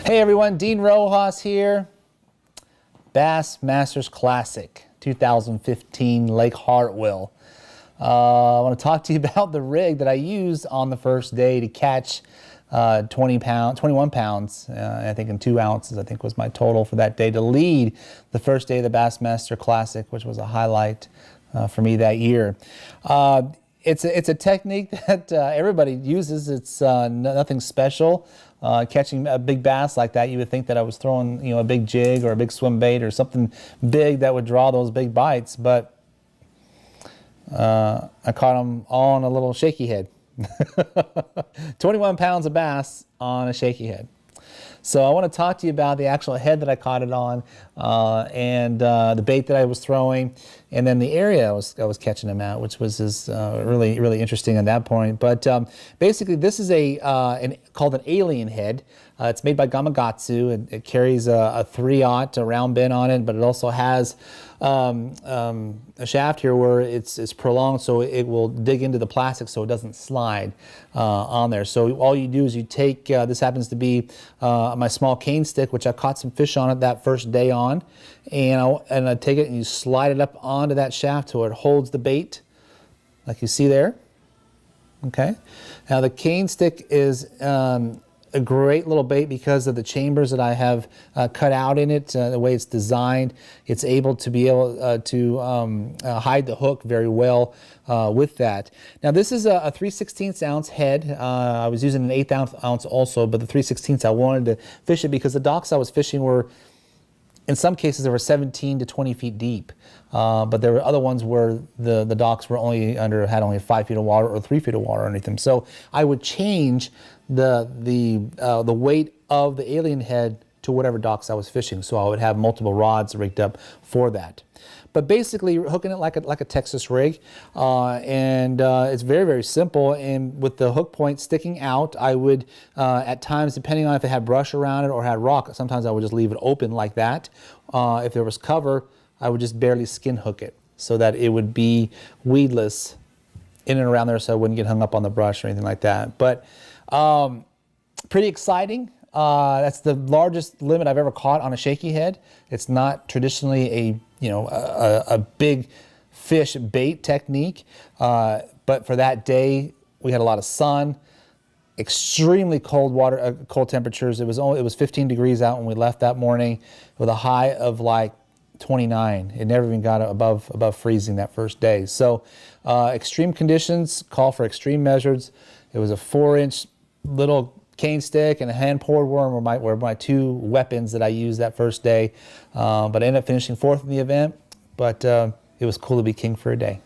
Hey everyone, Dean Rojas here. Bass Masters Classic 2015 Lake Hartwell. I want to talk to you about the rig that I used on the first day to catch 21 pounds, I think in 2 ounces, I think was my total for that day to lead the first day of the Bassmaster Classic, which was a highlight for me that year. It's a technique that everybody uses. It's nothing special. Catching a big bass like that, you would think that I was throwing, a big jig or a big swim bait or something big that would draw those big bites, but I caught them all on a little shaky head. 21 pounds of bass on a shaky head. So I want to talk to you about the actual head that I caught it on, and the bait that I was throwing, and then the area I was catching them at, which was really interesting at that point. But basically, this is called an alien head. It's made by Gamakatsu, and it carries a 3/0 round bend on it, but it also has a shaft here where it's prolonged, so it will dig into the plastic so it doesn't slide on there. So all you do is you take, this happens to be my small cane stick, which I caught some fish on it that first day on, and I take it and you slide it up onto that shaft so it holds the bait, like you see there. Okay. Now the cane stick is a great little bait because of the chambers that I have cut out in it, the way it's designed. It's able to to hide the hook very well with that. Now this is a 3/16 ounce head. I was using an 1/8 ounce also, but the 3/16 I wanted to fish it because the docks I was fishing were, in some cases, they were 17 to 20 feet deep, but there were other ones where the docks were had only 5 feet of water or 3 feet of water underneath them. So I would change the weight of the alien head to whatever docks I was fishing. So I would have multiple rods rigged up for that. But basically, you're hooking it like a Texas rig, and it's very simple. And with the hook point sticking out, I would at times, depending on if it had brush around it or had rock, sometimes I would just leave it open like that. If there was cover, I would just barely skin hook it so that it would be weedless in and around there, so I wouldn't get hung up on the brush or anything like that. But pretty exciting. That's the largest limit I've ever caught on a shaky head. It's not traditionally a big fish bait technique, but for that day we had a lot of sun, extremely cold water, cold temperatures. It was 15 degrees out when we left that morning, with a high of like 29. It never even got above freezing that first day. So extreme conditions call for extreme measures. It was a 4-inch little cane stick and a hand poured worm were my two weapons that I used that first day, but I ended up finishing 4th in the event. But it was cool to be king for a day.